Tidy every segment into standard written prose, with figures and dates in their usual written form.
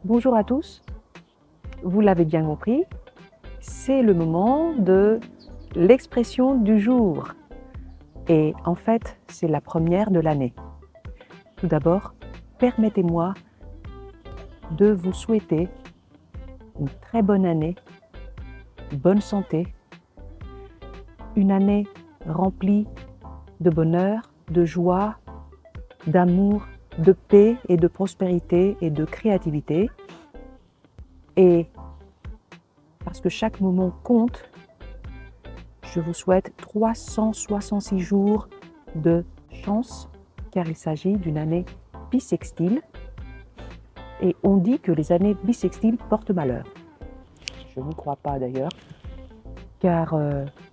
Bonjour à tous, vous l'avez bien compris, c'est le moment de l'expression du jour. Et en fait, c'est la première de l'année. Tout d'abord, permettez-moi de vous souhaiter une très bonne année, bonne santé, une année remplie de bonheur, de joie, d'amour, de paix et de prospérité et de créativité. Et parce que chaque moment compte, je vous souhaite 366 jours de chance, car il s'agit d'une année bissextile. Et on dit que les années bissextiles portent malheur. Je ne crois pas d'ailleurs, car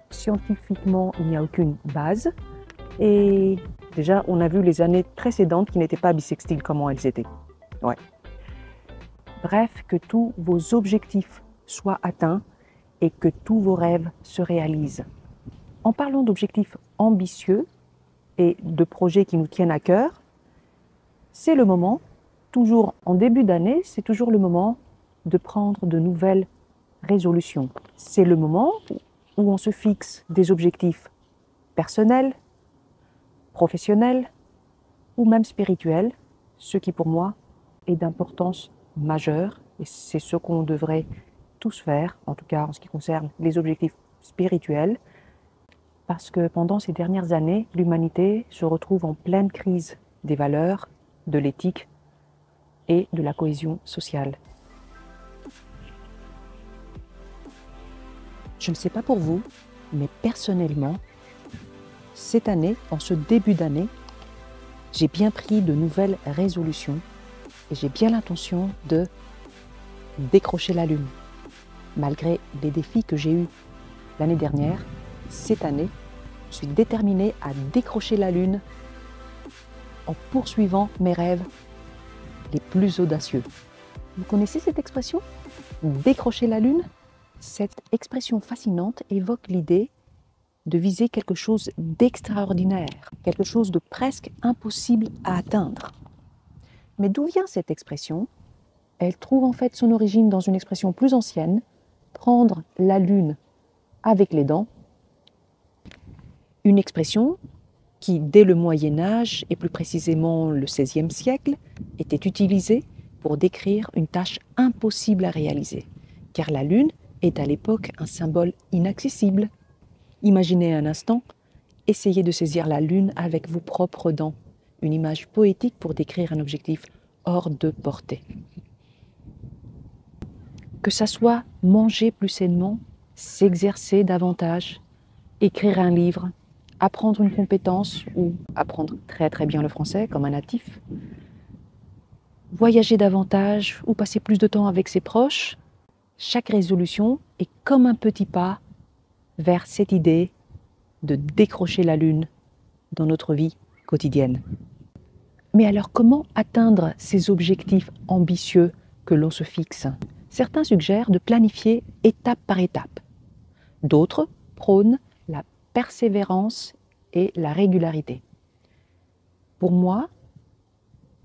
scientifiquement, il n'y a aucune base. Et déjà, on a vu les années précédentes qui n'étaient pas bissextiles, comment elles étaient. Ouais. Bref, que tous vos objectifs soient atteints et que tous vos rêves se réalisent. En parlant d'objectifs ambitieux et de projets qui nous tiennent à cœur, c'est le moment, toujours en début d'année, c'est toujours le moment de prendre de nouvelles résolutions. C'est le moment où on se fixe des objectifs personnels, professionnels ou même spirituels, ce qui pour moi est d'importance majeure et c'est ce qu'on devrait tous faire, en tout cas en ce qui concerne les objectifs spirituels, parce que pendant ces dernières années, l'humanité se retrouve en pleine crise des valeurs, de l'éthique et de la cohésion sociale. Je ne sais pas pour vous, mais personnellement, cette année, en ce début d'année, j'ai bien pris de nouvelles résolutions et j'ai bien l'intention de décrocher la lune. Malgré les défis que j'ai eus l'année dernière, cette année, je suis déterminée à décrocher la lune en poursuivant mes rêves les plus audacieux. Vous connaissez cette expression ? Décrocher la lune ? Cette expression fascinante évoque l'idée de viser quelque chose d'extraordinaire, quelque chose de presque impossible à atteindre. Mais d'où vient cette expression ? Elle trouve en fait son origine dans une expression plus ancienne, prendre la lune avec les dents, une expression qui, dès le Moyen-Âge et plus précisément le XVIe siècle, était utilisée pour décrire une tâche impossible à réaliser, car la lune est à l'époque un symbole inaccessible. Imaginez un instant, essayez de saisir la lune avec vos propres dents, une image poétique pour décrire un objectif hors de portée. Que ça soit manger plus sainement, s'exercer davantage, écrire un livre, apprendre une compétence ou apprendre très très bien le français comme un natif, voyager davantage ou passer plus de temps avec ses proches, chaque résolution est comme un petit pas vers cette idée de décrocher la lune dans notre vie quotidienne. Mais alors comment atteindre ces objectifs ambitieux que l'on se fixe ? Certains suggèrent de planifier étape par étape. D'autres prônent la persévérance et la régularité. Pour moi,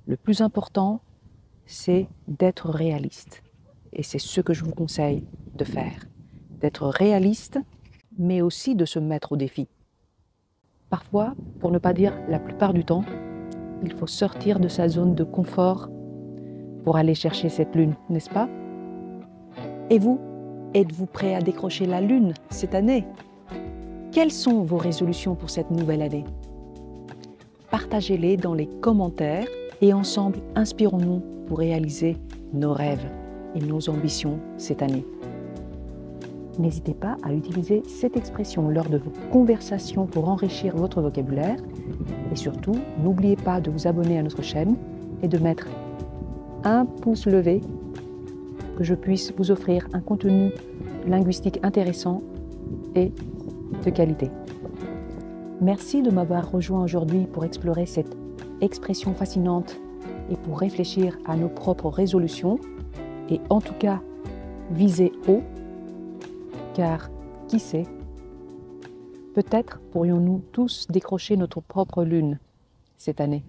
le plus important, c'est d'être réaliste. Et c'est ce que je vous conseille de faire. D'être réaliste, mais aussi de se mettre au défi. Parfois, pour ne pas dire la plupart du temps, il faut sortir de sa zone de confort pour aller chercher cette lune, n'est-ce pas ? Et vous, êtes-vous prêt à décrocher la lune cette année ? Quelles sont vos résolutions pour cette nouvelle année ? Partagez-les dans les commentaires et ensemble, inspirons-nous pour réaliser nos rêves et nos ambitions cette année. N'hésitez pas à utiliser cette expression lors de vos conversations pour enrichir votre vocabulaire. Et surtout, n'oubliez pas de vous abonner à notre chaîne et de mettre un pouce levé que je puisse vous offrir un contenu linguistique intéressant et de qualité. Merci de m'avoir rejoint aujourd'hui pour explorer cette expression fascinante et pour réfléchir à nos propres résolutions et en tout cas viser haut, car qui sait, peut-être pourrions-nous tous décrocher notre propre lune cette année.